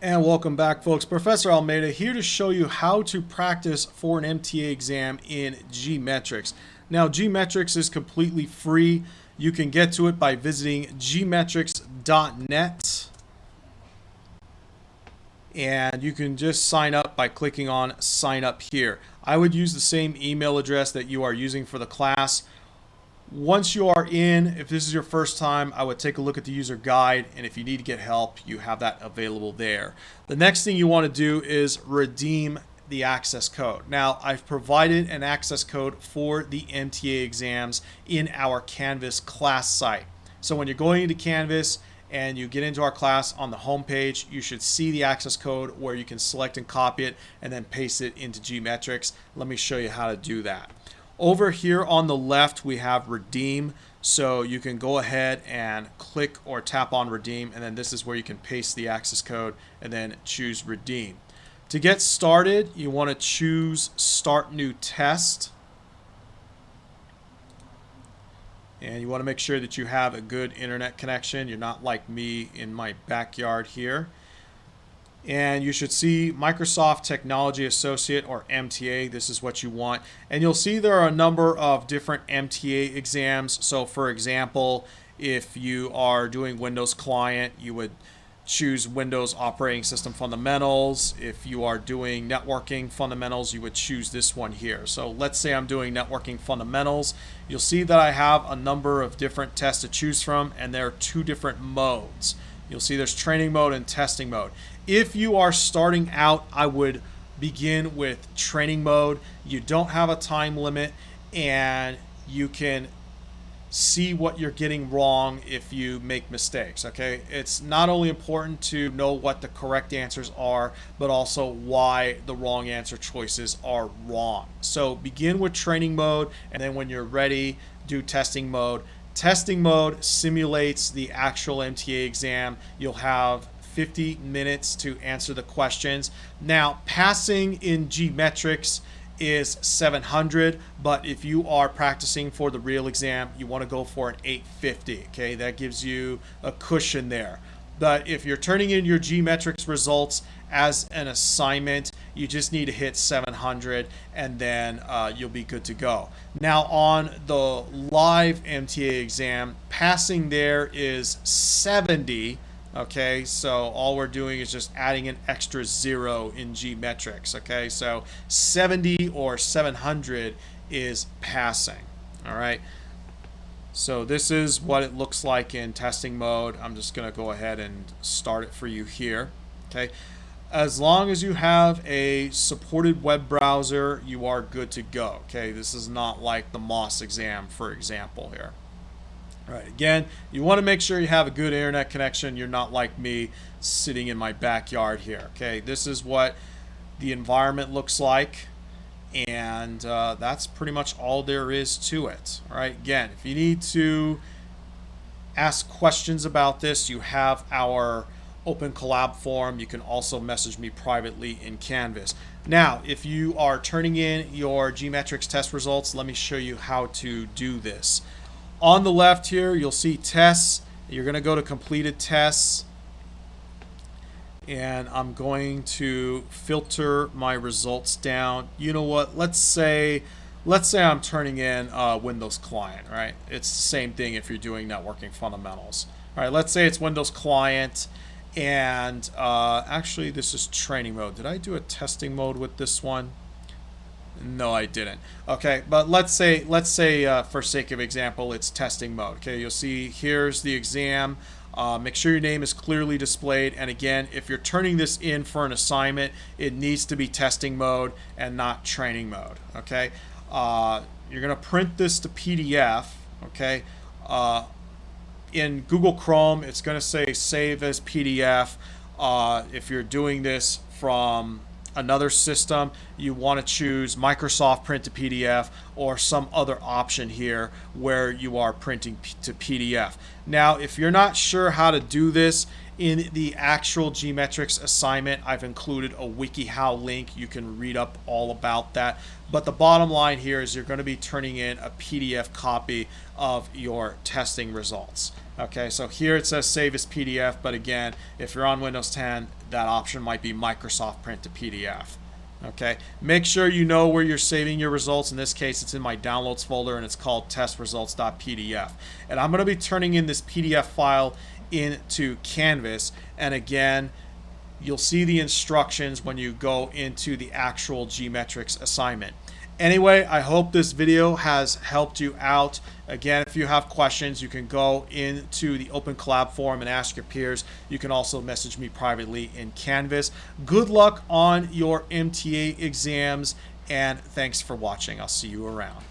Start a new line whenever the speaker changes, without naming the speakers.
And welcome back, folks. Professor Almeida here to show you how to practice for an MTA exam in GMetrix. Now, GMetrix is completely free. You can get to it by visiting gmetrix.net. And you can just sign up by clicking on sign up here. I would use the same email address that you are using for the class. Once you are in, if this is your first time, I would take a look at the user guide, and if you need to get help, you have that available there. The next thing you want to do is redeem the access code. Now, I've provided an access code for the MTA exams in our Canvas class site. So when you're going into Canvas and you get into our class on the home page, you should see the access code where you can select and copy it and then paste it into GMetrix. Let me show you how to do that. Over here on the left, we have redeem. So you can go ahead and click or tap on redeem, and then this is where you can paste the access code and then choose redeem. To get started, you want to choose start new test. And you want to make sure that you have a good internet connection. You're not like me in my backyard here. And you should see Microsoft Technology Associate, or MTA. This is what you want. And you'll see there are a number of different MTA exams. So for example, if you are doing Windows Client, you would choose Windows Operating System Fundamentals. If you are doing Networking Fundamentals, you would choose this one here. So let's say I'm doing Networking Fundamentals. You'll see that I have a number of different tests to choose from, and there are two different modes. You'll see there's training mode and testing mode. If you are starting out, I would begin with training mode. You don't have a time limit, and you can see what you're getting wrong if you make mistakes, okay? It's not only important to know what the correct answers are, but also why the wrong answer choices are wrong. So begin with training mode, and then when you're ready, do testing mode. Testing mode simulates the actual MTA exam. You'll have 50 minutes to answer the questions. Now, passing in GMetrix is 700, but if you are practicing for the real exam, you want to go for an 850, okay? That gives you a cushion there. But if you're turning in your GMetrix results as an assignment, you just need to hit 700, and then you'll be good to go. Now, on the live MTA exam, passing there is 70. Okay, so all we're doing is just adding an extra 0 in GMetrix. Okay, so 70 or 700 is passing. All right, so this is what it looks like in testing mode. I'm just going to go ahead and start it for you here. Okay, as long as you have a supported web browser, you are good to go. Okay, this is not like the MOS exam, for example, here. All right, again, you want to make sure you have a good internet connection. You're not like me sitting in my backyard here. Okay, this is what the environment looks like, and that's pretty much all there is to it. All right, again, if you need to ask questions about this, you have our open collab forum. You can also message me privately in Canvas. Now, if you are turning in your GMetrix test results, let me show you how to do this. On the left here, you'll see tests. You're going to go to completed tests, and I'm going to filter my results down. You know what? Let's say I'm turning in Windows Client, right? It's the same thing if you're doing Networking Fundamentals. All right, let's say it's Windows Client, and actually this is training mode. Did I do a testing mode with this one? No, I didn't. Okay, but let's say for sake of example, it's testing mode. Okay, you'll see here's the exam. Make sure your name is clearly displayed. And again, if you're turning this in for an assignment, it needs to be testing mode and not training mode. Okay, you're gonna print this to PDF. Okay, in Google Chrome, it's gonna say save as PDF. If you're doing this from another system, you want to choose Microsoft Print to PDF or some other option here where you are printing to PDF. Now, if you're not sure how to do this in the actual GMetrix assignment, I've included a WikiHow link. You can read up all about that. But the bottom line here is you're going to be turning in a PDF copy of your testing results. Okay, so here it says save as PDF, but again, if you're on Windows 10, that option might be Microsoft Print to PDF. Okay, make sure you know where you're saving your results. In this case, it's in my downloads folder and it's called testresults.pdf. And I'm going to be turning in this PDF file into Canvas. And again, you'll see the instructions when you go into the actual GMetrix assignment. Anyway, I hope this video has helped you out. Again, if you have questions, you can go into the Open Collab forum and ask your peers. You can also message me privately in Canvas. Good luck on your MTA exams, and thanks for watching. I'll see you around.